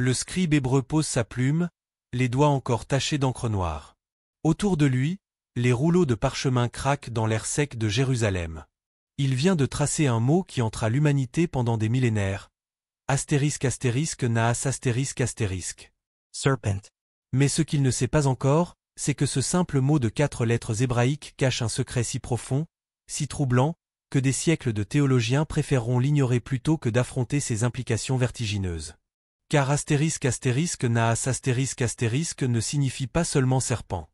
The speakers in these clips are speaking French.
Le scribe hébreu pose sa plume, les doigts encore tachés d'encre noire. Autour de lui, les rouleaux de parchemin craquent dans l'air sec de Jérusalem. Il vient de tracer un mot qui entra l'humanité pendant des millénaires. Astérisque astérisque naas astérisque astérisque. Serpent. Mais ce qu'il ne sait pas encore, c'est que ce simple mot de 4 lettres hébraïques cache un secret si profond, si troublant, que des siècles de théologiens préféreront l'ignorer plutôt que d'affronter ses implications vertigineuses. Car astérisque astérisque naas astérisque astérisque ne signifie pas seulement serpent.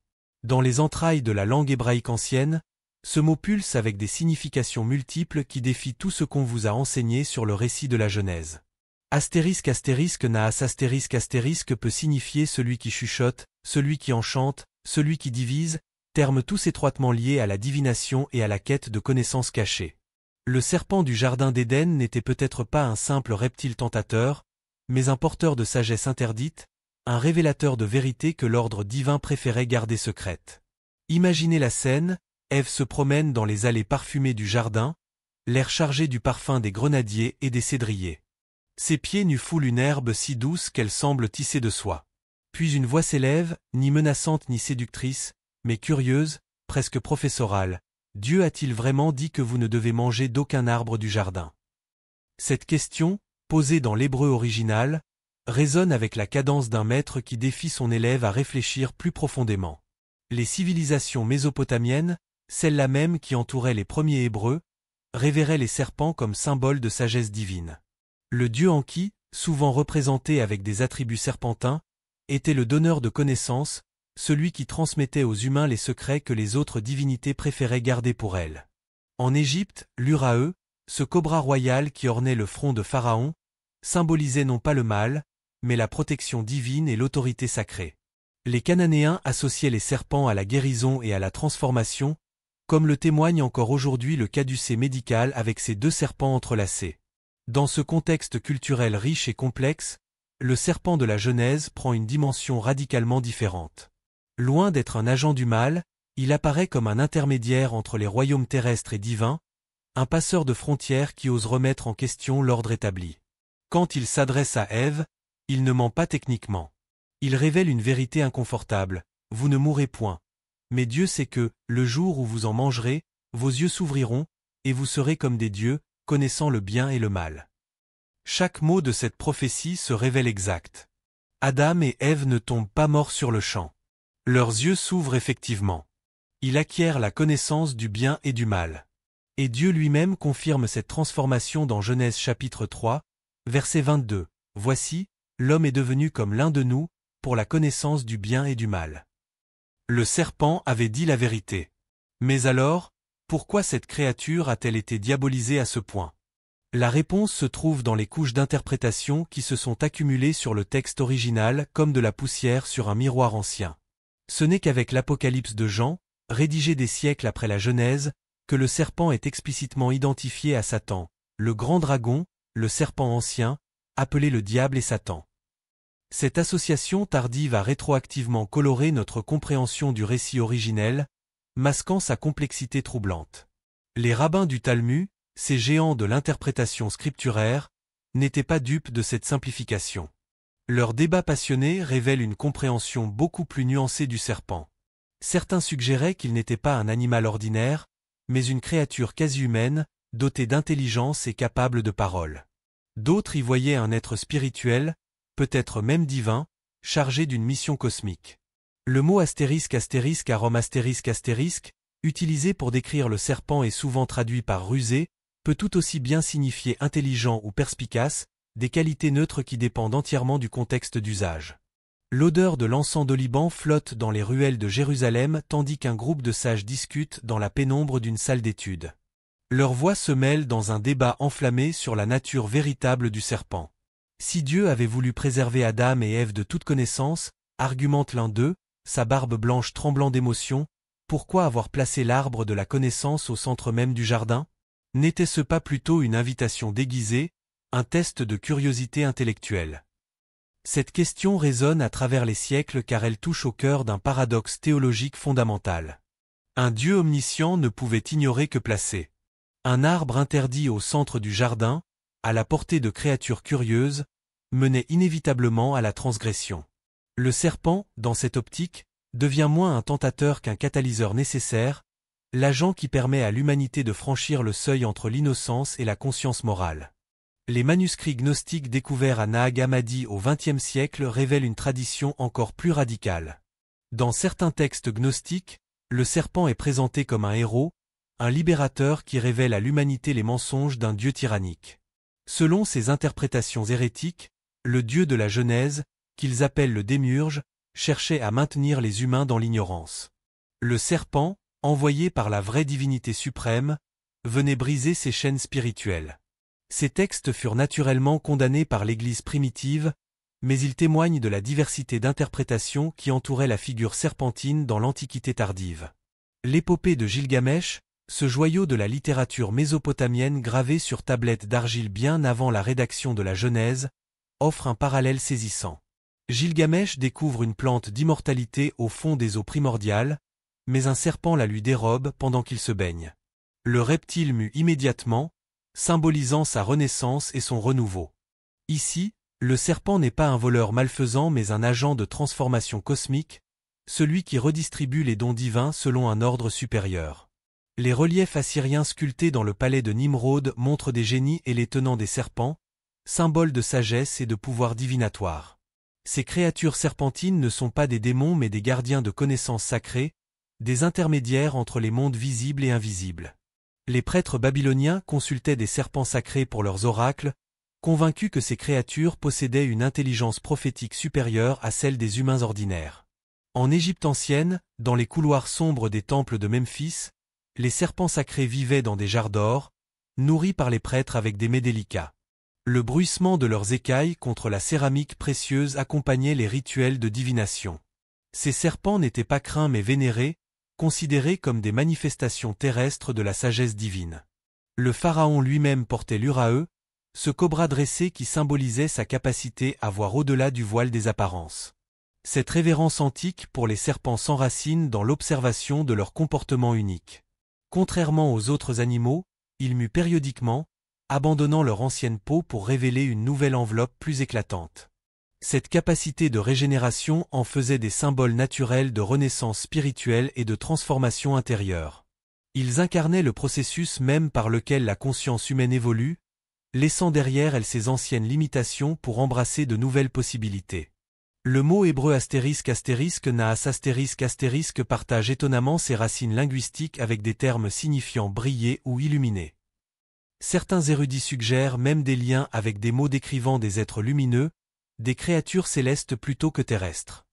Dans les entrailles de la langue hébraïque ancienne, ce mot pulse avec des significations multiples qui défient tout ce qu'on vous a enseigné sur le récit de la Genèse. Astérisque astérisque naas astérisque astérisque peut signifier celui qui chuchote, celui qui enchante, celui qui divise, termes tous étroitement liés à la divination et à la quête de connaissances cachées. Le serpent du jardin d'Éden n'était peut-être pas un simple reptile tentateur, mais un porteur de sagesse interdite, un révélateur de vérité que l'ordre divin préférait garder secrète. Imaginez la scène, Ève se promène dans les allées parfumées du jardin, l'air chargé du parfum des grenadiers et des cédriers. Ses pieds nus foulent une herbe si douce qu'elle semble tissée de soie. Puis une voix s'élève, ni menaçante ni séductrice, mais curieuse, presque professorale. Dieu a-t-il vraiment dit que vous ne devez manger d'aucun arbre du jardin? Cette question, posée dans l'hébreu original, résonne avec la cadence d'un maître qui défie son élève à réfléchir plus profondément. Les civilisations mésopotamiennes, celles-là même qui entouraient les premiers Hébreux, révéraient les serpents comme symbole de sagesse divine. Le dieu Enki, souvent représenté avec des attributs serpentins, était le donneur de connaissances, celui qui transmettait aux humains les secrets que les autres divinités préféraient garder pour elles. En Égypte, l'Uraë, ce cobra royal qui ornait le front de Pharaon, symbolisait non pas le mal, mais la protection divine et l'autorité sacrée. Les Cananéens associaient les serpents à la guérison et à la transformation, comme le témoigne encore aujourd'hui le caducée médical avec ses 2 serpents entrelacés. Dans ce contexte culturel riche et complexe, le serpent de la Genèse prend une dimension radicalement différente. Loin d'être un agent du mal, il apparaît comme un intermédiaire entre les royaumes terrestres et divins, un passeur de frontières qui ose remettre en question l'ordre établi. Quand il s'adresse à Ève, il ne ment pas techniquement. Il révèle une vérité inconfortable, vous ne mourrez point. Mais Dieu sait que, le jour où vous en mangerez, vos yeux s'ouvriront, et vous serez comme des dieux, connaissant le bien et le mal. Chaque mot de cette prophétie se révèle exact. Adam et Ève ne tombent pas morts sur le champ. Leurs yeux s'ouvrent effectivement. Ils acquièrent la connaissance du bien et du mal. Et Dieu lui-même confirme cette transformation dans Genèse chapitre 3, verset 22. Voici, l'homme est devenu comme l'un de nous, pour la connaissance du bien et du mal. Le serpent avait dit la vérité. Mais alors, pourquoi cette créature a-t-elle été diabolisée à ce point? La réponse se trouve dans les couches d'interprétation qui se sont accumulées sur le texte original comme de la poussière sur un miroir ancien. Ce n'est qu'avec l'Apocalypse de Jean, rédigé des siècles après la Genèse, que le serpent est explicitement identifié à Satan, le grand dragon, le serpent ancien, appelé le diable et Satan. Cette association tardive a rétroactivement coloré notre compréhension du récit originel, masquant sa complexité troublante. Les rabbins du Talmud, ces géants de l'interprétation scripturaire, n'étaient pas dupes de cette simplification. Leur débat passionné révèle une compréhension beaucoup plus nuancée du serpent. Certains suggéraient qu'il n'était pas un animal ordinaire, mais une créature quasi humaine, dotée d'intelligence et capable de parole. D'autres y voyaient un être spirituel, peut-être même divin, chargé d'une mission cosmique. Le mot astérisque astérisque à Rome astérisque astérisque, utilisé pour décrire le serpent et souvent traduit par rusé, peut tout aussi bien signifier intelligent ou perspicace, des qualités neutres qui dépendent entièrement du contexte d'usage. L'odeur de l'encens d'oliban flotte dans les ruelles de Jérusalem tandis qu'un groupe de sages discute dans la pénombre d'une salle d'études. Leurs voix se mêlent dans un débat enflammé sur la nature véritable du serpent. Si Dieu avait voulu préserver Adam et Ève de toute connaissance, argumente l'un d'eux, sa barbe blanche tremblant d'émotion, pourquoi avoir placé l'arbre de la connaissance au centre même du jardin? N'était-ce pas plutôt une invitation déguisée, un test de curiosité intellectuelle? Cette question résonne à travers les siècles car elle touche au cœur d'un paradoxe théologique fondamental. Un Dieu omniscient ne pouvait ignorer que placer un arbre interdit au centre du jardin, à la portée de créatures curieuses, menait inévitablement à la transgression. Le serpent, dans cette optique, devient moins un tentateur qu'un catalyseur nécessaire, l'agent qui permet à l'humanité de franchir le seuil entre l'innocence et la conscience morale. Les manuscrits gnostiques découverts à Nag Hammadi au XXe siècle révèlent une tradition encore plus radicale. Dans certains textes gnostiques, le serpent est présenté comme un héros, un libérateur qui révèle à l'humanité les mensonges d'un dieu tyrannique. Selon ces interprétations hérétiques, le dieu de la Genèse, qu'ils appellent le démiurge, cherchait à maintenir les humains dans l'ignorance. Le serpent, envoyé par la vraie divinité suprême, venait briser ces chaînes spirituelles. Ces textes furent naturellement condamnés par l'Église primitive, mais ils témoignent de la diversité d'interprétations qui entourait la figure serpentine dans l'Antiquité tardive. L'épopée de Gilgamech, ce joyau de la littérature mésopotamienne gravé sur tablette d'argile bien avant la rédaction de la Genèse, offre un parallèle saisissant. Gilgamech découvre une plante d'immortalité au fond des eaux primordiales, mais un serpent la lui dérobe pendant qu'il se baigne. Le reptile mue immédiatement, symbolisant sa renaissance et son renouveau. Ici, le serpent n'est pas un voleur malfaisant mais un agent de transformation cosmique, celui qui redistribue les dons divins selon un ordre supérieur. Les reliefs assyriens sculptés dans le palais de Nimrod montrent des génies et les tenants des serpents, symboles de sagesse et de pouvoir divinatoire. Ces créatures serpentines ne sont pas des démons mais des gardiens de connaissances sacrées, des intermédiaires entre les mondes visibles et invisibles. Les prêtres babyloniens consultaient des serpents sacrés pour leurs oracles, convaincus que ces créatures possédaient une intelligence prophétique supérieure à celle des humains ordinaires. En Égypte ancienne, dans les couloirs sombres des temples de Memphis, les serpents sacrés vivaient dans des jarres d'or, nourris par les prêtres avec des mets délicats. Le bruissement de leurs écailles contre la céramique précieuse accompagnait les rituels de divination. Ces serpents n'étaient pas craints mais vénérés, considérés comme des manifestations terrestres de la sagesse divine. Le pharaon lui-même portait l'Uraeu, ce cobra dressé qui symbolisait sa capacité à voir au-delà du voile des apparences. Cette révérence antique pour les serpents s'enracine dans l'observation de leur comportement unique. Contrairement aux autres animaux, ils muent périodiquement, abandonnant leur ancienne peau pour révéler une nouvelle enveloppe plus éclatante. Cette capacité de régénération en faisait des symboles naturels de renaissance spirituelle et de transformation intérieure. Ils incarnaient le processus même par lequel la conscience humaine évolue, laissant derrière elle ses anciennes limitations pour embrasser de nouvelles possibilités. Le mot hébreu astérisque naas astérisque partage étonnamment ses racines linguistiques avec des termes signifiant briller ou illuminer. Certains érudits suggèrent même des liens avec des mots décrivant des êtres lumineux, des créatures célestes plutôt que terrestres.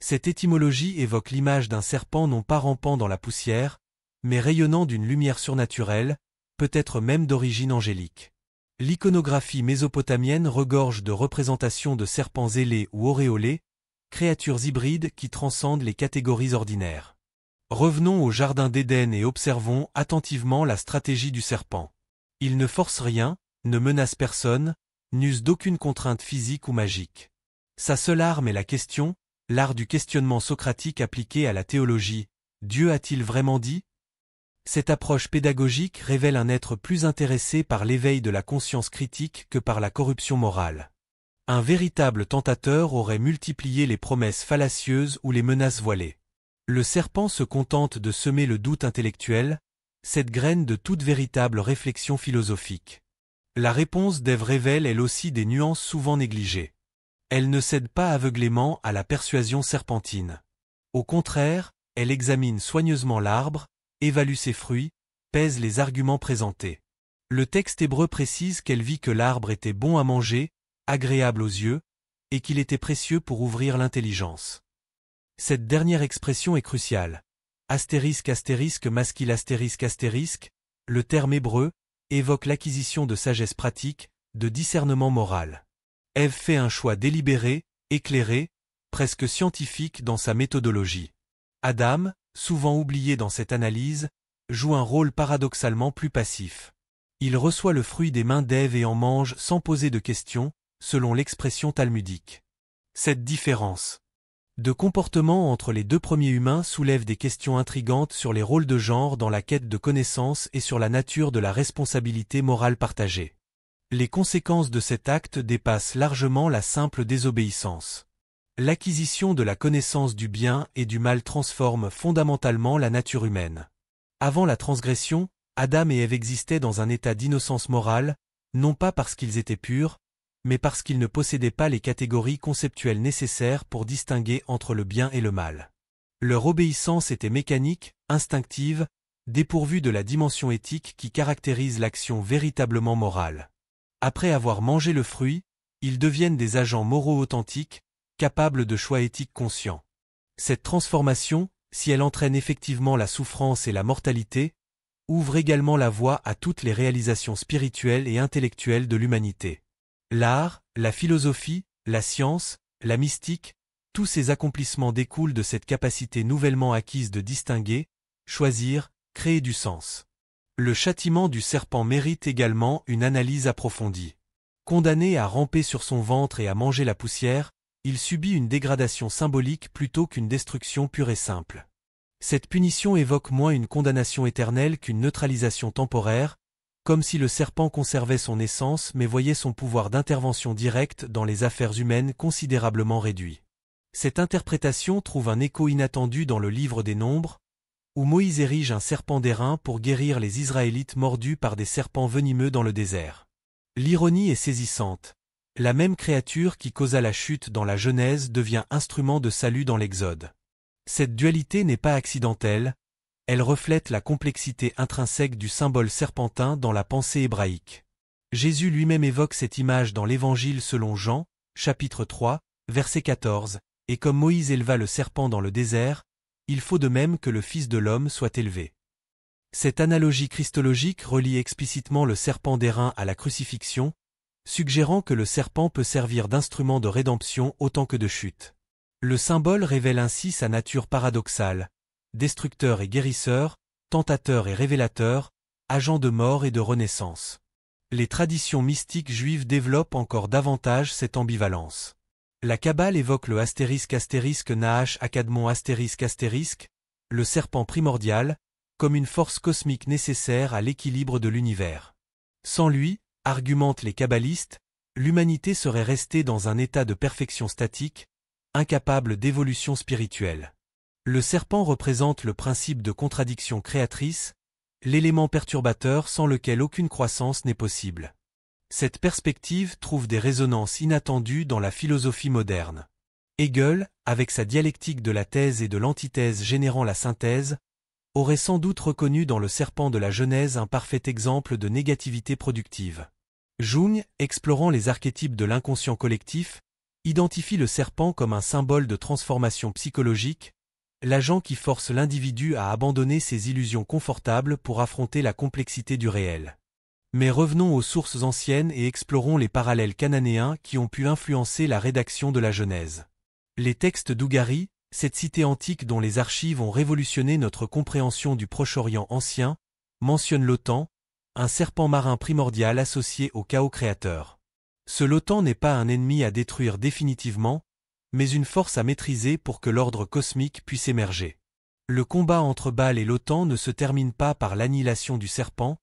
Cette étymologie évoque l'image d'un serpent non pas rampant dans la poussière, mais rayonnant d'une lumière surnaturelle, peut-être même d'origine angélique. L'iconographie mésopotamienne regorge de représentations de serpents ailés ou auréolés, créatures hybrides qui transcendent les catégories ordinaires. Revenons au jardin d'Éden et observons attentivement la stratégie du serpent. Il ne force rien, ne menace personne, n'use d'aucune contrainte physique ou magique. Sa seule arme est la question, l'art du questionnement socratique appliqué à la théologie. Dieu a-t-il vraiment dit ? Cette approche pédagogique révèle un être plus intéressé par l'éveil de la conscience critique que par la corruption morale. Un véritable tentateur aurait multiplié les promesses fallacieuses ou les menaces voilées. Le serpent se contente de semer le doute intellectuel, cette graine de toute véritable réflexion philosophique. La réponse d'Ève révèle elle aussi des nuances souvent négligées. Elle ne cède pas aveuglément à la persuasion serpentine. Au contraire, elle examine soigneusement l'arbre, évalue ses fruits, pèse les arguments présentés. Le texte hébreu précise qu'elle vit que l'arbre était bon à manger, agréable aux yeux, et qu'il était précieux pour ouvrir l'intelligence. Cette dernière expression est cruciale. Masquille le terme hébreu, évoque l'acquisition de sagesse pratique, de discernement moral. Ève fait un choix délibéré, éclairé, presque scientifique dans sa méthodologie. Adam, souvent oublié dans cette analyse, joue un rôle paradoxalement plus passif. Il reçoit le fruit des mains d'Ève et en mange sans poser de questions, selon l'expression talmudique. Cette différence de comportement entre les deux premiers humains soulève des questions intrigantes sur les rôles de genre dans la quête de connaissance et sur la nature de la responsabilité morale partagée. Les conséquences de cet acte dépassent largement la simple désobéissance. L'acquisition de la connaissance du bien et du mal transforme fondamentalement la nature humaine. Avant la transgression, Adam et Ève existaient dans un état d'innocence morale, non pas parce qu'ils étaient purs, mais parce qu'ils ne possédaient pas les catégories conceptuelles nécessaires pour distinguer entre le bien et le mal. Leur obéissance était mécanique, instinctive, dépourvue de la dimension éthique qui caractérise l'action véritablement morale. Après avoir mangé le fruit, ils deviennent des agents moraux authentiques, capables de choix éthiques conscients. Cette transformation, si elle entraîne effectivement la souffrance et la mortalité, ouvre également la voie à toutes les réalisations spirituelles et intellectuelles de l'humanité. L'art, la philosophie, la science, la mystique, tous ces accomplissements découlent de cette capacité nouvellement acquise de distinguer, choisir, créer du sens. Le châtiment du serpent mérite également une analyse approfondie. Condamné à ramper sur son ventre et à manger la poussière, il subit une dégradation symbolique plutôt qu'une destruction pure et simple. Cette punition évoque moins une condamnation éternelle qu'une neutralisation temporaire, comme si le serpent conservait son essence mais voyait son pouvoir d'intervention directe dans les affaires humaines considérablement réduit. Cette interprétation trouve un écho inattendu dans le livre des Nombres, où Moïse érige un serpent d'airain pour guérir les Israélites mordus par des serpents venimeux dans le désert. L'ironie est saisissante. La même créature qui causa la chute dans la Genèse devient instrument de salut dans l'Exode. Cette dualité n'est pas accidentelle, elle reflète la complexité intrinsèque du symbole serpentin dans la pensée hébraïque. Jésus lui-même évoque cette image dans l'Évangile selon Jean, chapitre 3, verset 14, et comme Moïse éleva le serpent dans le désert, il faut de même que le Fils de l'homme soit élevé. Cette analogie christologique relie explicitement le serpent d'airain à la crucifixion, suggérant que le serpent peut servir d'instrument de rédemption autant que de chute. Le symbole révèle ainsi sa nature paradoxale, destructeur et guérisseur, tentateur et révélateur, agent de mort et de renaissance. Les traditions mystiques juives développent encore davantage cette ambivalence. La Kabbale évoque le ** Nahash Akadmon **, le serpent primordial, comme une force cosmique nécessaire à l'équilibre de l'univers. Sans lui, argumentent les kabbalistes, l'humanité serait restée dans un état de perfection statique, incapable d'évolution spirituelle. Le serpent représente le principe de contradiction créatrice, l'élément perturbateur sans lequel aucune croissance n'est possible. Cette perspective trouve des résonances inattendues dans la philosophie moderne. Hegel, avec sa dialectique de la thèse et de l'antithèse générant la synthèse, aurait sans doute reconnu dans le serpent de la Genèse un parfait exemple de négativité productive. Jung, explorant les archétypes de l'inconscient collectif, identifie le serpent comme un symbole de transformation psychologique, l'agent qui force l'individu à abandonner ses illusions confortables pour affronter la complexité du réel. Mais revenons aux sources anciennes et explorons les parallèles cananéens qui ont pu influencer la rédaction de la Genèse. Les textes d'Ougarie, cette cité antique dont les archives ont révolutionné notre compréhension du Proche-Orient ancien, mentionnent l'Otan, un serpent marin primordial associé au chaos créateur. Ce Lotan n'est pas un ennemi à détruire définitivement, mais une force à maîtriser pour que l'ordre cosmique puisse émerger. Le combat entre Baal et Lotan ne se termine pas par l'annihilation du serpent,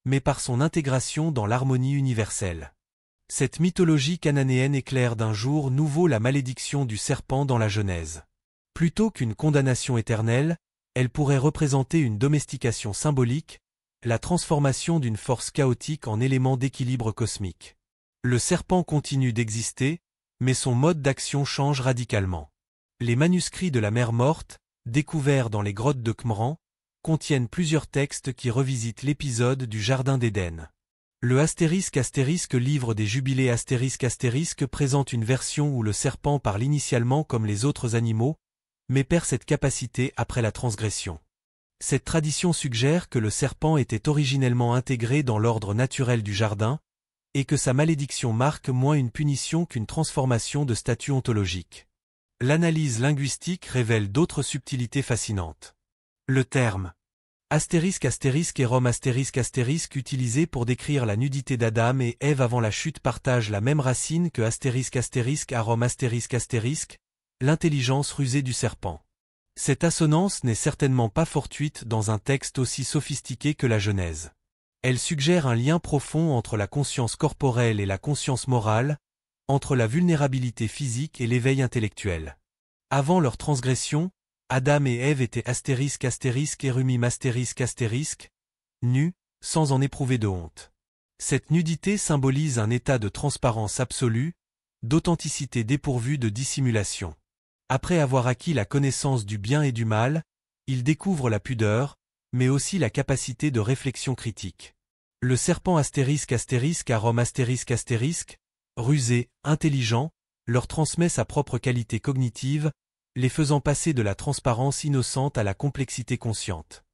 mais par son intégration dans l'harmonie universelle. Cette mythologie cananéenne éclaire d'un jour nouveau la malédiction du serpent dans la Genèse. Plutôt qu'une condamnation éternelle, elle pourrait représenter une domestication symbolique, la transformation d'une force chaotique en élément d'équilibre cosmique. Le serpent continue d'exister, mais son mode d'action change radicalement. Les manuscrits de la mer morte, découverts dans les grottes de Qumran, contiennent plusieurs textes qui revisitent l'épisode du Jardin d'Éden. Le * livre des jubilés * présente une version où le serpent parle initialement comme les autres animaux, mais perd cette capacité après la transgression. Cette tradition suggère que le serpent était originellement intégré dans l'ordre naturel du jardin, et que sa malédiction marque moins une punition qu'une transformation de statut ontologique. L'analyse linguistique révèle d'autres subtilités fascinantes. Le terme * et Rome * utilisé pour décrire la nudité d'Adam et Ève avant la chute partage la même racine que * Arome *, l'intelligence rusée du serpent. Cette assonance n'est certainement pas fortuite dans un texte aussi sophistiqué que la Genèse. Elle suggère un lien profond entre la conscience corporelle et la conscience morale, entre la vulnérabilité physique et l'éveil intellectuel. Avant leur transgression, Adam et Ève étaient ** érumim ** nus, sans en éprouver de honte. Cette nudité symbolise un état de transparence absolue, d'authenticité dépourvue de dissimulation. Après avoir acquis la connaissance du bien et du mal, ils découvrent la pudeur, mais aussi la capacité de réflexion critique. Le serpent ** arôme ** rusé, intelligent, leur transmet sa propre qualité cognitive, les faisant passer de la transparence innocente à la complexité consciente.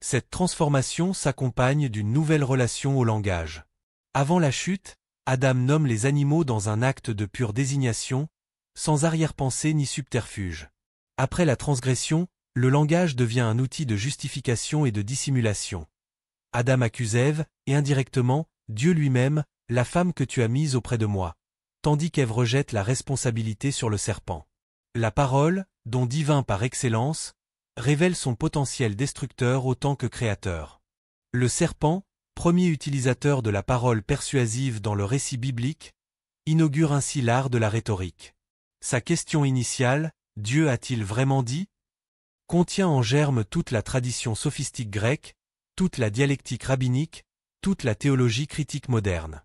Cette transformation s'accompagne d'une nouvelle relation au langage. Avant la chute, Adam nomme les animaux dans un acte de pure désignation, sans arrière-pensée ni subterfuge. Après la transgression, le langage devient un outil de justification et de dissimulation. Adam accuse Ève, et indirectement, Dieu lui-même, la femme que tu as mise auprès de moi, tandis qu'Ève rejette la responsabilité sur le serpent. La parole, don divin par excellence, révèle son potentiel destructeur autant que créateur. Le serpent, premier utilisateur de la parole persuasive dans le récit biblique, inaugure ainsi l'art de la rhétorique. Sa question initiale, « Dieu a-t-il vraiment dit ?» contient en germe toute la tradition sophistique grecque, toute la dialectique rabbinique, toute la théologie critique moderne.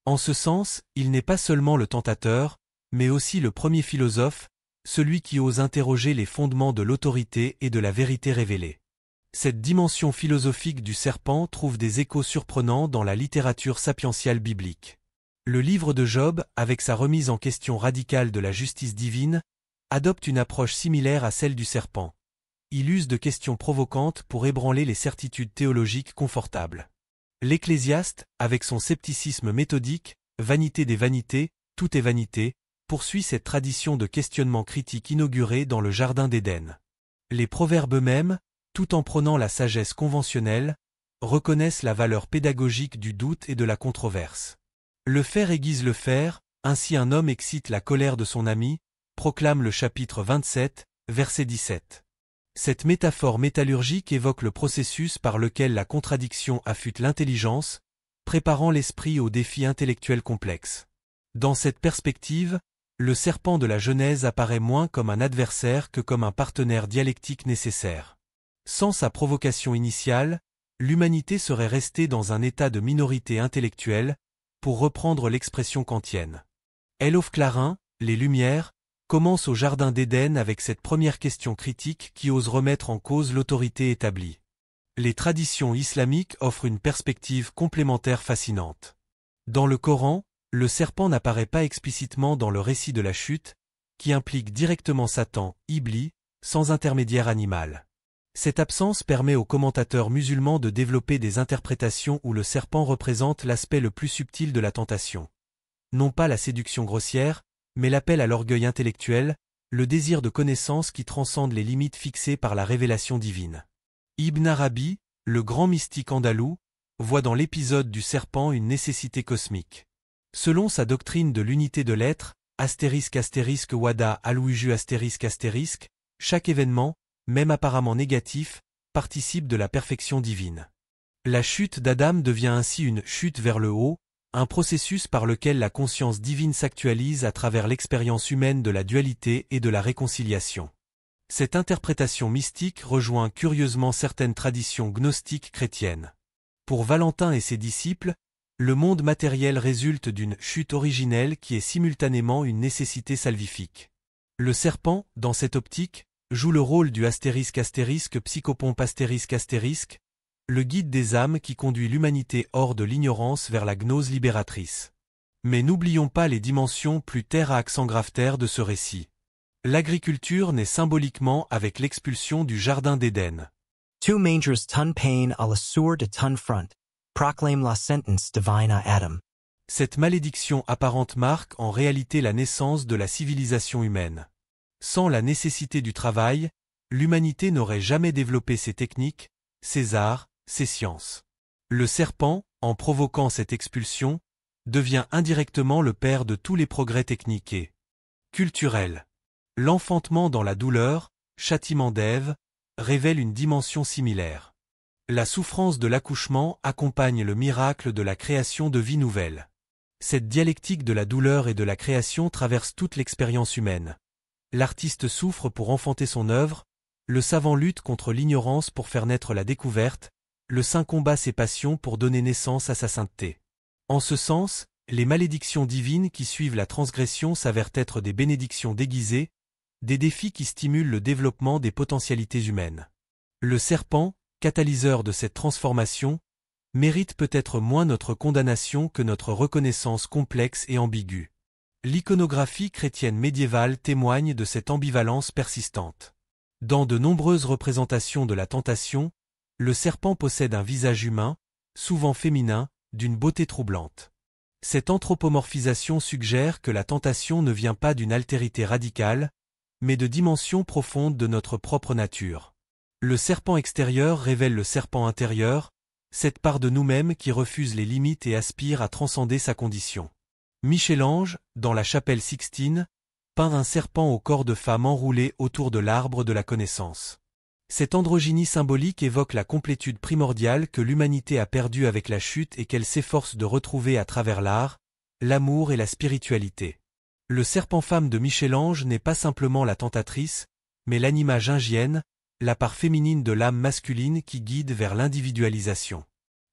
En ce sens, il n'est pas seulement le tentateur, mais aussi le premier philosophe, celui qui ose interroger les fondements de l'autorité et de la vérité révélée. Cette dimension philosophique du serpent trouve des échos surprenants dans la littérature sapientiale biblique. Le livre de Job, avec sa remise en question radicale de la justice divine, adopte une approche similaire à celle du serpent. Il use de questions provocantes pour ébranler les certitudes théologiques confortables. L'Ecclésiaste, avec son scepticisme méthodique, vanité des vanités, tout est vanité, poursuit cette tradition de questionnement critique inaugurée dans le Jardin d'Éden. Les proverbes eux-mêmes, tout en prônant la sagesse conventionnelle, reconnaissent la valeur pédagogique du doute et de la controverse. Le fer aiguise le fer, ainsi un homme excite la colère de son ami, proclame le chapitre 27, verset 17. Cette métaphore métallurgique évoque le processus par lequel la contradiction affûte l'intelligence, préparant l'esprit aux défis intellectuels complexes. Dans cette perspective, le serpent de la Genèse apparaît moins comme un adversaire que comme un partenaire dialectique nécessaire. Sans sa provocation initiale, l'humanité serait restée dans un état de minorité intellectuelle, pour reprendre l'expression kantienne. Olof Clarin, Les Lumières, commence au Jardin d'Éden avec cette première question critique qui ose remettre en cause l'autorité établie. Les traditions islamiques offrent une perspective complémentaire fascinante. Dans le Coran, le serpent n'apparaît pas explicitement dans le récit de la chute, qui implique directement Satan, Iblis, sans intermédiaire animal. Cette absence permet aux commentateurs musulmans de développer des interprétations où le serpent représente l'aspect le plus subtil de la tentation. Non pas la séduction grossière, mais l'appel à l'orgueil intellectuel, le désir de connaissance qui transcende les limites fixées par la révélation divine. Ibn Arabi, le grand mystique andalou, voit dans l'épisode du serpent une nécessité cosmique. Selon sa doctrine de l'unité de l'être, ** wada al-wuju **, chaque événement, même apparemment négatif, participe de la perfection divine. La chute d'Adam devient ainsi une chute vers le haut, un processus par lequel la conscience divine s'actualise à travers l'expérience humaine de la dualité et de la réconciliation. Cette interprétation mystique rejoint curieusement certaines traditions gnostiques chrétiennes. Pour Valentin et ses disciples, le monde matériel résulte d'une chute originelle qui est simultanément une nécessité salvifique. Le serpent, dans cette optique, joue le rôle du ** psychopompe **, le guide des âmes qui conduit l'humanité hors de l'ignorance vers la gnose libératrice. Mais n'oublions pas les dimensions plus terre à accent grave-terre de ce récit. L'agriculture naît symboliquement avec l'expulsion du Jardin d'Éden. Two mangers ton pain à la sour de ton front, proclame la sentence divine à Adam. Cette malédiction apparente marque en réalité la naissance de la civilisation humaine. Sans la nécessité du travail, l'humanité n'aurait jamais développé ses techniques, ses arts, ses sciences. Le serpent, en provoquant cette expulsion, devient indirectement le père de tous les progrès techniques et culturels. L'enfantement dans la douleur, châtiment d'Ève, révèle une dimension similaire. La souffrance de l'accouchement accompagne le miracle de la création de vie nouvelle. Cette dialectique de la douleur et de la création traverse toute l'expérience humaine. L'artiste souffre pour enfanter son œuvre, le savant lutte contre l'ignorance pour faire naître la découverte, le saint combat ses passions pour donner naissance à sa sainteté. En ce sens, les malédictions divines qui suivent la transgression s'avèrent être des bénédictions déguisées, des défis qui stimulent le développement des potentialités humaines. Le serpent, catalyseur de cette transformation, mérite peut-être moins notre condamnation que notre reconnaissance complexe et ambiguë. L'iconographie chrétienne médiévale témoigne de cette ambivalence persistante. Dans de nombreuses représentations de la tentation, le serpent possède un visage humain, souvent féminin, d'une beauté troublante. Cette anthropomorphisation suggère que la tentation ne vient pas d'une altérité radicale, mais de dimensions profondes de notre propre nature. Le serpent extérieur révèle le serpent intérieur, cette part de nous-mêmes qui refuse les limites et aspire à transcender sa condition. Michel-Ange, dans la chapelle Sixtine, peint un serpent au corps de femme enroulé autour de l'arbre de la connaissance. Cette androgynie symbolique évoque la complétude primordiale que l'humanité a perdue avec la chute et qu'elle s'efforce de retrouver à travers l'art, l'amour et la spiritualité. Le serpent-femme de Michel-Ange n'est pas simplement la tentatrice, mais l'anima gingienne, la part féminine de l'âme masculine qui guide vers l'individualisation.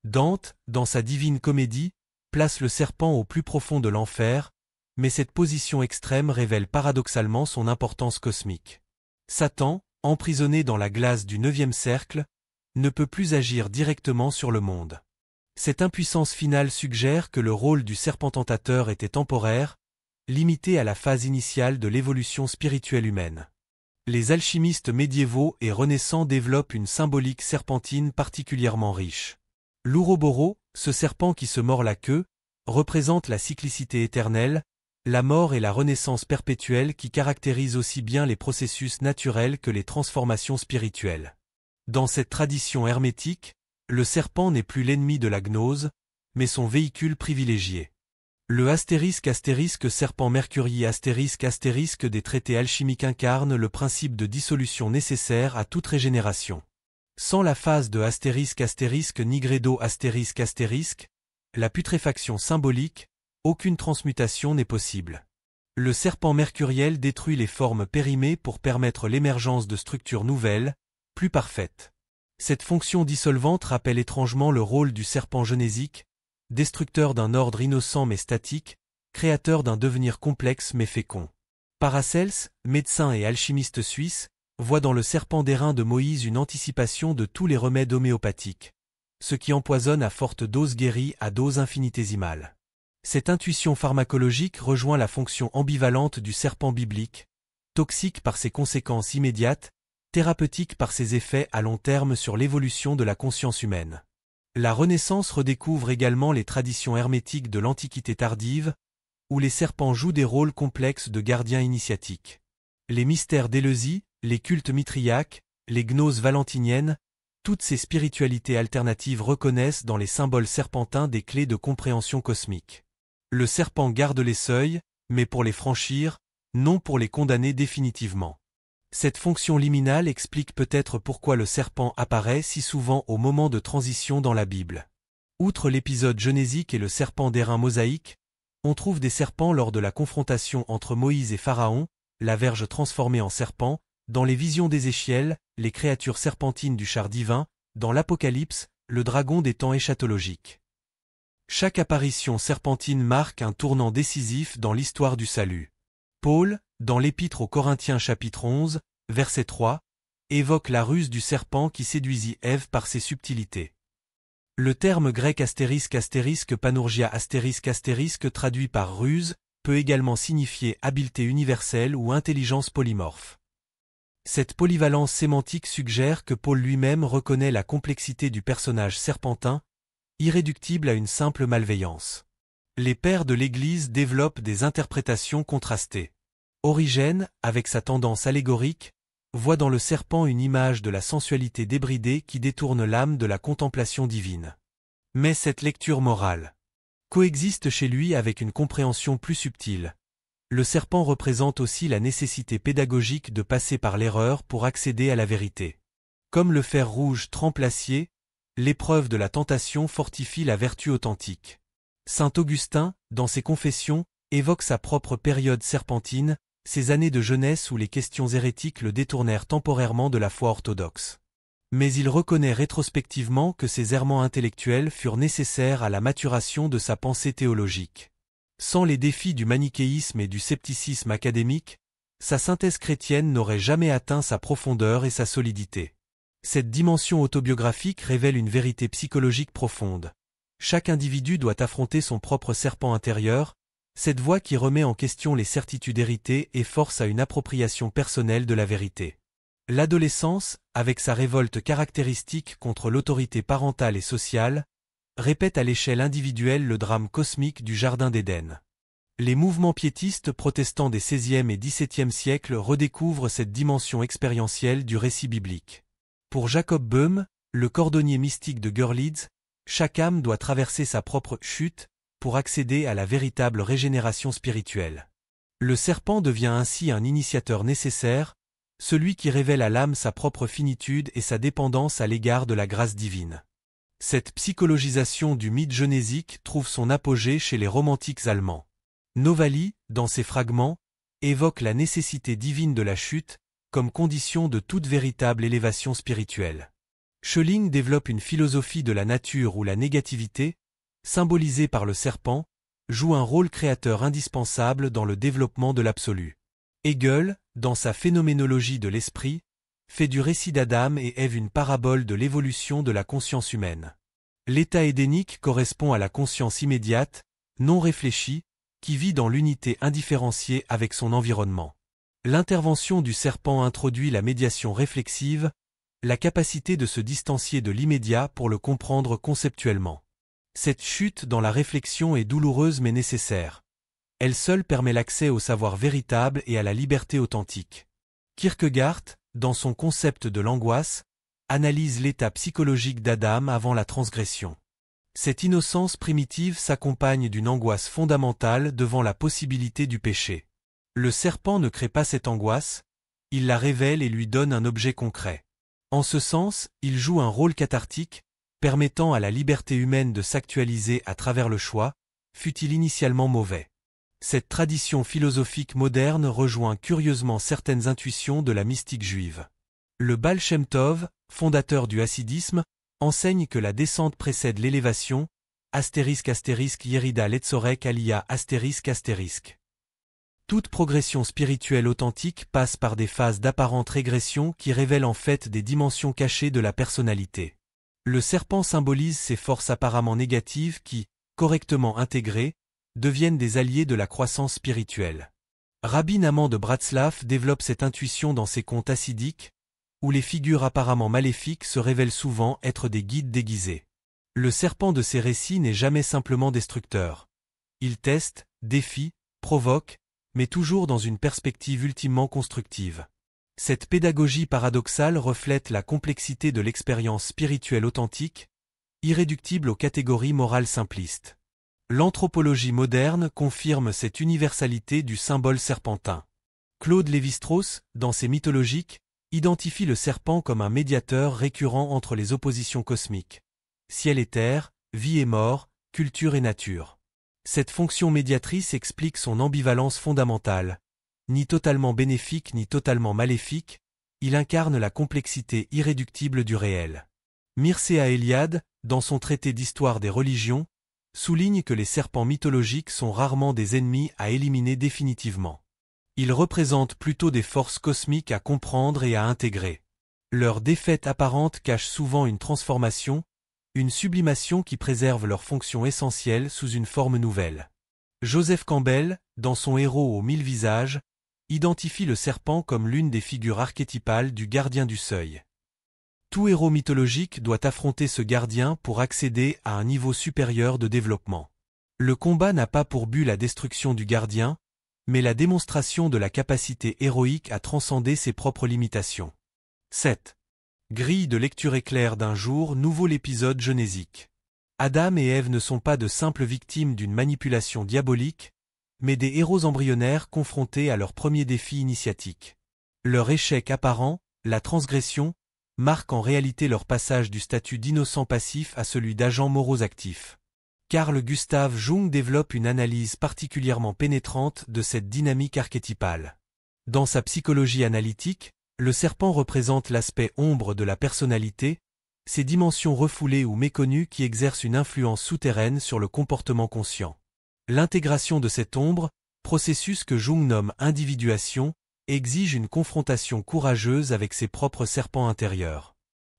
Dante, dans sa Divine Comédie, place le serpent au plus profond de l'enfer, mais cette position extrême révèle paradoxalement son importance cosmique. Satan, emprisonné dans la glace du 9e cercle, ne peut plus agir directement sur le monde. Cette impuissance finale suggère que le rôle du serpent tentateur était temporaire, limité à la phase initiale de l'évolution spirituelle humaine. Les alchimistes médiévaux et renaissants développent une symbolique serpentine particulièrement riche. L'Ouroboro, ce serpent qui se mord la queue, représente la cyclicité éternelle, la mort et la renaissance perpétuelle qui caractérisent aussi bien les processus naturels que les transformations spirituelles. Dans cette tradition hermétique, le serpent n'est plus l'ennemi de la gnose, mais son véhicule privilégié. Le * serpent mercurii * des traités alchimiques incarne le principe de dissolution nécessaire à toute régénération. Sans la phase de * nigredo *, la putréfaction symbolique, aucune transmutation n'est possible. Le serpent mercuriel détruit les formes périmées pour permettre l'émergence de structures nouvelles, plus parfaites. Cette fonction dissolvante rappelle étrangement le rôle du serpent genésique, destructeur d'un ordre innocent mais statique, créateur d'un devenir complexe mais fécond. Paracelse, médecin et alchimiste suisse, voit dans le serpent d'airain de Moïse une anticipation de tous les remèdes homéopathiques. Ce qui empoisonne à forte dose guérit à dose infinitésimale. Cette intuition pharmacologique rejoint la fonction ambivalente du serpent biblique, toxique par ses conséquences immédiates, thérapeutique par ses effets à long terme sur l'évolution de la conscience humaine. La Renaissance redécouvre également les traditions hermétiques de l'Antiquité tardive, où les serpents jouent des rôles complexes de gardiens initiatiques. Les mystères d'Éleusis, les cultes mithriaques, les gnoses valentiniennes, toutes ces spiritualités alternatives reconnaissent dans les symboles serpentins des clés de compréhension cosmique. Le serpent garde les seuils, mais pour les franchir, non pour les condamner définitivement. Cette fonction liminale explique peut-être pourquoi le serpent apparaît si souvent au moment de transition dans la Bible. Outre l'épisode genésique et le serpent d'airain mosaïque, on trouve des serpents lors de la confrontation entre Moïse et Pharaon, la verge transformée en serpent, dans les visions d'Ézéchiel, les créatures serpentines du char divin, dans l'Apocalypse, le dragon des temps eschatologiques. Chaque apparition serpentine marque un tournant décisif dans l'histoire du salut. Paul, dans l'Épître aux Corinthiens chapitre 11, verset 3, évoque la ruse du serpent qui séduisit Ève par ses subtilités. Le terme grec * panourgia * traduit par ruse, peut également signifier habileté universelle ou intelligence polymorphe. Cette polyvalence sémantique suggère que Paul lui-même reconnaît la complexité du personnage serpentin, irréductible à une simple malveillance. Les pères de l'Église développent des interprétations contrastées. Origène, avec sa tendance allégorique, voit dans le serpent une image de la sensualité débridée qui détourne l'âme de la contemplation divine. Mais cette lecture morale coexiste chez lui avec une compréhension plus subtile. Le serpent représente aussi la nécessité pédagogique de passer par l'erreur pour accéder à la vérité. Comme le fer rouge trempe l'acier, l'épreuve de la tentation fortifie la vertu authentique. Saint Augustin, dans ses Confessions, évoque sa propre période serpentine, ces années de jeunesse où les questions hérétiques le détournèrent temporairement de la foi orthodoxe. Mais il reconnaît rétrospectivement que ces errements intellectuels furent nécessaires à la maturation de sa pensée théologique. Sans les défis du manichéisme et du scepticisme académique, sa synthèse chrétienne n'aurait jamais atteint sa profondeur et sa solidité. Cette dimension autobiographique révèle une vérité psychologique profonde. Chaque individu doit affronter son propre serpent intérieur, cette voix qui remet en question les certitudes héritées et force à une appropriation personnelle de la vérité. L'adolescence, avec sa révolte caractéristique contre l'autorité parentale et sociale, répète à l'échelle individuelle le drame cosmique du Jardin d'Éden. Les mouvements piétistes protestants des XVIe et XVIIe siècles redécouvrent cette dimension expérientielle du récit biblique. Pour Jacob Böhme, le cordonnier mystique de Görlitz, chaque âme doit traverser sa propre chute pour accéder à la véritable régénération spirituelle. Le serpent devient ainsi un initiateur nécessaire, celui qui révèle à l'âme sa propre finitude et sa dépendance à l'égard de la grâce divine. Cette psychologisation du mythe genésique trouve son apogée chez les romantiques allemands. Novali, dans ses fragments, évoque la nécessité divine de la chute comme condition de toute véritable élévation spirituelle. Schelling développe une philosophie de la nature où la négativité, symbolisée par le serpent, joue un rôle créateur indispensable dans le développement de l'absolu. Hegel, dans sa phénoménologie de l'esprit, fait du récit d'Adam et Ève une parabole de l'évolution de la conscience humaine. L'état édénique correspond à la conscience immédiate, non réfléchie, qui vit dans l'unité indifférenciée avec son environnement. L'intervention du serpent introduit la médiation réflexive, la capacité de se distancier de l'immédiat pour le comprendre conceptuellement. Cette chute dans la réflexion est douloureuse mais nécessaire. Elle seule permet l'accès au savoir véritable et à la liberté authentique. Kierkegaard, dans son concept de l'angoisse, analyse l'état psychologique d'Adam avant la transgression. Cette innocence primitive s'accompagne d'une angoisse fondamentale devant la possibilité du péché. Le serpent ne crée pas cette angoisse, il la révèle et lui donne un objet concret. En ce sens, il joue un rôle cathartique, permettant à la liberté humaine de s'actualiser à travers le choix, fût-il initialement mauvais. Cette tradition philosophique moderne rejoint curieusement certaines intuitions de la mystique juive. Le Baal Shem Tov, fondateur du hassidisme, enseigne que la descente précède l'élévation, * Yerida Letzorek Aliyah *. Toute progression spirituelle authentique passe par des phases d'apparente régression qui révèlent en fait des dimensions cachées de la personnalité. Le serpent symbolise ces forces apparemment négatives qui, correctement intégrées, deviennent des alliés de la croissance spirituelle. Rabbi Nahman de Bratslav développe cette intuition dans ses contes hassidiques, où les figures apparemment maléfiques se révèlent souvent être des guides déguisés. Le serpent de ces récits n'est jamais simplement destructeur. Il teste, défie, provoque, mais toujours dans une perspective ultimement constructive. Cette pédagogie paradoxale reflète la complexité de l'expérience spirituelle authentique, irréductible aux catégories morales simplistes. L'anthropologie moderne confirme cette universalité du symbole serpentin. Claude Lévi-Strauss, dans ses mythologiques, identifie le serpent comme un médiateur récurrent entre les oppositions cosmiques. Ciel et terre, vie et mort, culture et nature. Cette fonction médiatrice explique son ambivalence fondamentale. Ni totalement bénéfique ni totalement maléfique, il incarne la complexité irréductible du réel. Mircea Eliade, dans son traité d'histoire des religions, souligne que les serpents mythologiques sont rarement des ennemis à éliminer définitivement. Ils représentent plutôt des forces cosmiques à comprendre et à intégrer. Leur défaite apparente cache souvent une transformation, une sublimation qui préserve leur fonction essentielle sous une forme nouvelle. Joseph Campbell, dans son Héros aux 1000 visages, identifie le serpent comme l'une des figures archétypales du gardien du seuil. Tout héros mythologique doit affronter ce gardien pour accéder à un niveau supérieur de développement. Le combat n'a pas pour but la destruction du gardien, mais la démonstration de la capacité héroïque à transcender ses propres limitations. 7. Grille de lecture éclair d'un jour, nouveau l'épisode genésique. Adam et Ève ne sont pas de simples victimes d'une manipulation diabolique, mais des héros embryonnaires confrontés à leur premier défi initiatique. Leur échec apparent, la transgression, marque en réalité leur passage du statut d'innocent passif à celui d'agents moraux actifs. Carl Gustav Jung développe une analyse particulièrement pénétrante de cette dynamique archétypale. Dans sa psychologie analytique, le serpent représente l'aspect ombre de la personnalité, ces dimensions refoulées ou méconnues qui exercent une influence souterraine sur le comportement conscient. L'intégration de cette ombre, processus que Jung nomme individuation, exige une confrontation courageuse avec ses propres serpents intérieurs.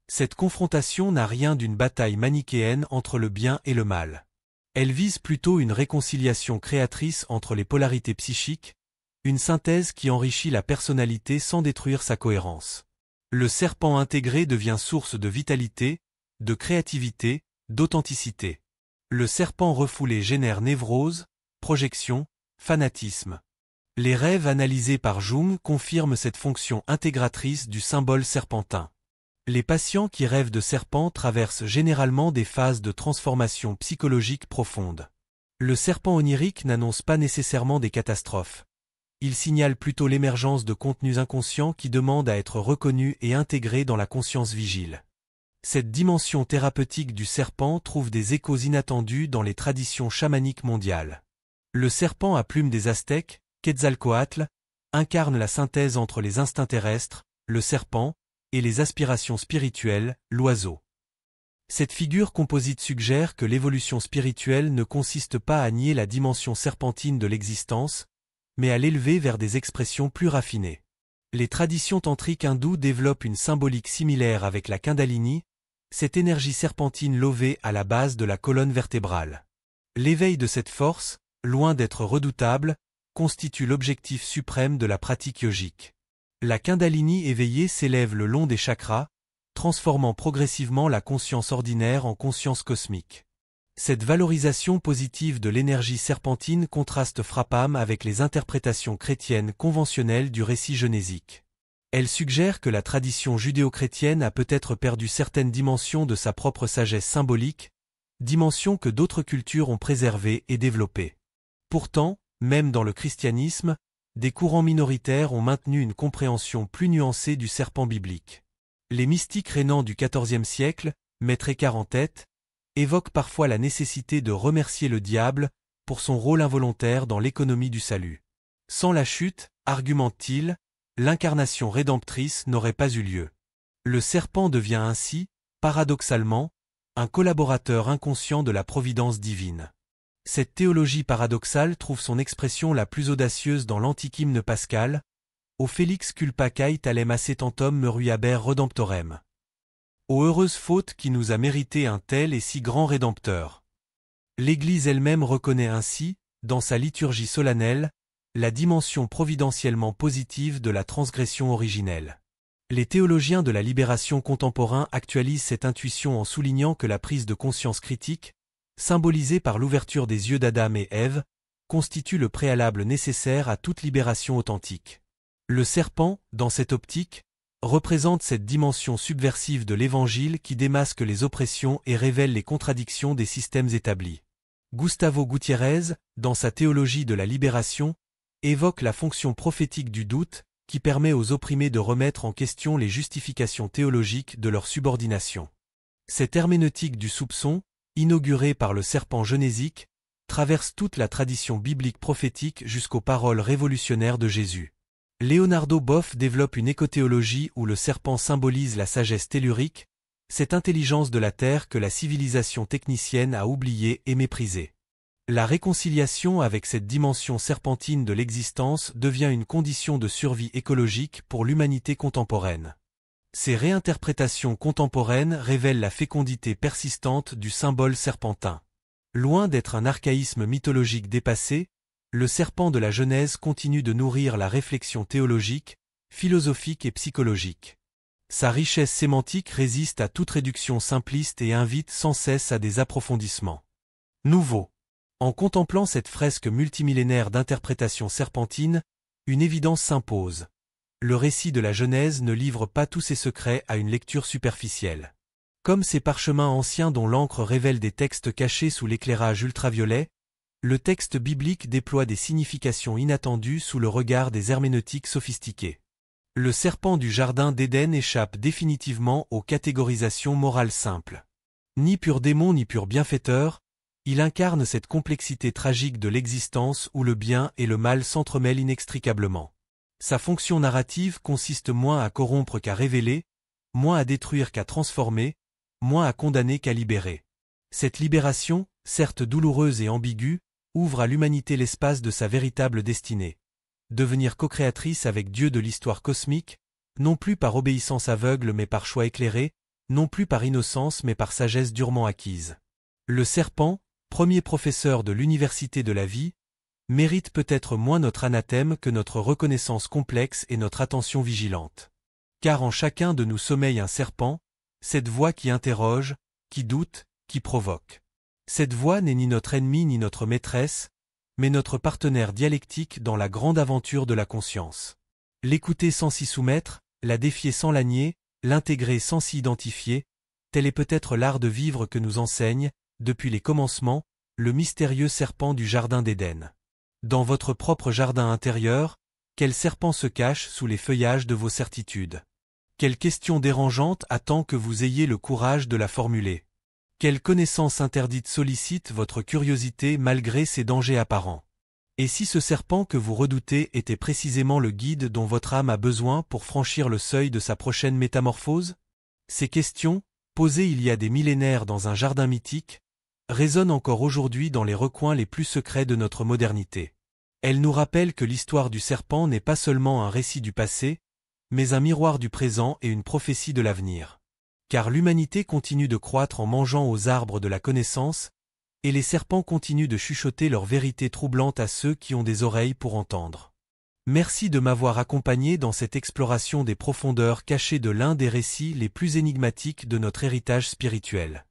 Cette confrontation n'a rien d'une bataille manichéenne entre le bien et le mal. Elle vise plutôt une réconciliation créatrice entre les polarités psychiques, une synthèse qui enrichit la personnalité sans détruire sa cohérence. Le serpent intégré devient source de vitalité, de créativité, d'authenticité. Le serpent refoulé génère névrose, projection, fanatisme. Les rêves analysés par Jung confirment cette fonction intégratrice du symbole serpentin. Les patients qui rêvent de serpents traversent généralement des phases de transformation psychologique profonde. Le serpent onirique n'annonce pas nécessairement des catastrophes. Il signale plutôt l'émergence de contenus inconscients qui demandent à être reconnus et intégrés dans la conscience vigile. Cette dimension thérapeutique du serpent trouve des échos inattendus dans les traditions chamaniques mondiales. Le serpent à plumes des Aztèques, Quetzalcoatl, incarne la synthèse entre les instincts terrestres, le serpent, et les aspirations spirituelles, l'oiseau. Cette figure composite suggère que l'évolution spirituelle ne consiste pas à nier la dimension serpentine de l'existence, mais à l'élever vers des expressions plus raffinées. Les traditions tantriques hindoues développent une symbolique similaire avec la Kundalini, cette énergie serpentine levée à la base de la colonne vertébrale. L'éveil de cette force, loin d'être redoutable, constitue l'objectif suprême de la pratique yogique. La Kundalini éveillée s'élève le long des chakras, transformant progressivement la conscience ordinaire en conscience cosmique. Cette valorisation positive de l'énergie serpentine contraste frappamment avec les interprétations chrétiennes conventionnelles du récit genésique. Elle suggère que la tradition judéo-chrétienne a peut-être perdu certaines dimensions de sa propre sagesse symbolique, dimensions que d'autres cultures ont préservées et développées. Pourtant, même dans le christianisme, des courants minoritaires ont maintenu une compréhension plus nuancée du serpent biblique. Les mystiques rénants du XIVe siècle, Maître Écart en tête, évoquent parfois la nécessité de remercier le diable pour son rôle involontaire dans l'économie du salut. Sans la chute, argumente-t-il, l'incarnation rédemptrice n'aurait pas eu lieu. Le serpent devient ainsi, paradoxalement, un collaborateur inconscient de la providence divine. Cette théologie paradoxale trouve son expression la plus audacieuse dans l'antique hymne pascal, « O felix culpa caetalem assetantum meruiaber redemptorem ». Ô heureuse faute qui nous a mérité un tel et si grand rédempteur. L'Église elle-même reconnaît ainsi, dans sa liturgie solennelle, la dimension providentiellement positive de la transgression originelle. Les théologiens de la libération contemporain actualisent cette intuition en soulignant que la prise de conscience critique, symbolisée par l'ouverture des yeux d'Adam et Ève, constitue le préalable nécessaire à toute libération authentique. Le serpent, dans cette optique, représente cette dimension subversive de l'Évangile qui démasque les oppressions et révèle les contradictions des systèmes établis. Gustavo Gutiérrez, dans sa théologie de la libération, évoque la fonction prophétique du doute qui permet aux opprimés de remettre en question les justifications théologiques de leur subordination. Cette herméneutique du soupçon, inaugurée par le serpent genésique, traverse toute la tradition biblique prophétique jusqu'aux paroles révolutionnaires de Jésus. Leonardo Boff développe une écothéologie où le serpent symbolise la sagesse tellurique, cette intelligence de la terre que la civilisation technicienne a oubliée et méprisée. La réconciliation avec cette dimension serpentine de l'existence devient une condition de survie écologique pour l'humanité contemporaine. Ces réinterprétations contemporaines révèlent la fécondité persistante du symbole serpentin. Loin d'être un archaïsme mythologique dépassé, le serpent de la Genèse continue de nourrir la réflexion théologique, philosophique et psychologique. Sa richesse sémantique résiste à toute réduction simpliste et invite sans cesse à des approfondissements nouveaux. En contemplant cette fresque multimillénaire d'interprétation serpentine, une évidence s'impose. Le récit de la Genèse ne livre pas tous ses secrets à une lecture superficielle. Comme ces parchemins anciens dont l'encre révèle des textes cachés sous l'éclairage ultraviolet, le texte biblique déploie des significations inattendues sous le regard des herméneutiques sophistiqués. Le serpent du jardin d'Éden échappe définitivement aux catégorisations morales simples. Ni pur démon ni pur bienfaiteur, il incarne cette complexité tragique de l'existence où le bien et le mal s'entremêlent inextricablement. Sa fonction narrative consiste moins à corrompre qu'à révéler, moins à détruire qu'à transformer, moins à condamner qu'à libérer. Cette libération, certes douloureuse et ambiguë, ouvre à l'humanité l'espace de sa véritable destinée. Devenir co-créatrice avec Dieu de l'histoire cosmique, non plus par obéissance aveugle mais par choix éclairé, non plus par innocence mais par sagesse durement acquise. Le serpent, premier professeur de l'université de la vie, mérite peut-être moins notre anathème que notre reconnaissance complexe et notre attention vigilante. Car en chacun de nous sommeille un serpent, cette voix qui interroge, qui doute, qui provoque. Cette voix n'est ni notre ennemi ni notre maîtresse, mais notre partenaire dialectique dans la grande aventure de la conscience. L'écouter sans s'y soumettre, la défier sans la nier, l'intégrer sans s'y identifier, tel est peut-être l'art de vivre que nous enseigne, depuis les commencements, le mystérieux serpent du jardin d'Éden. Dans votre propre jardin intérieur, quel serpent se cache sous les feuillages de vos certitudes? Quelle question dérangeante attend que vous ayez le courage de la formuler? Quelle connaissance interdite sollicite votre curiosité malgré ses dangers apparents? Et si ce serpent que vous redoutez était précisément le guide dont votre âme a besoin pour franchir le seuil de sa prochaine métamorphose? Ces questions, posées il y a des millénaires dans un jardin mythique, résonnent encore aujourd'hui dans les recoins les plus secrets de notre modernité. Elles nous rappellent que l'histoire du serpent n'est pas seulement un récit du passé, mais un miroir du présent et une prophétie de l'avenir. Car l'humanité continue de croître en mangeant aux arbres de la connaissance, et les serpents continuent de chuchoter leurs vérités troublantes à ceux qui ont des oreilles pour entendre. Merci de m'avoir accompagné dans cette exploration des profondeurs cachées de l'un des récits les plus énigmatiques de notre héritage spirituel.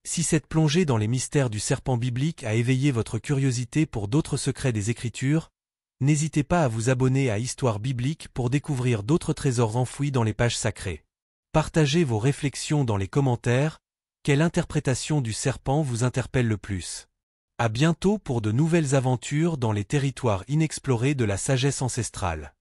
Si cette plongée dans les mystères du serpent biblique a éveillé votre curiosité pour d'autres secrets des Écritures, n'hésitez pas à vous abonner à Histoire biblique pour découvrir d'autres trésors enfouis dans les pages sacrées. Partagez vos réflexions dans les commentaires, quelle interprétation du serpent vous interpelle le plus? À bientôt pour de nouvelles aventures dans les territoires inexplorés de la sagesse ancestrale.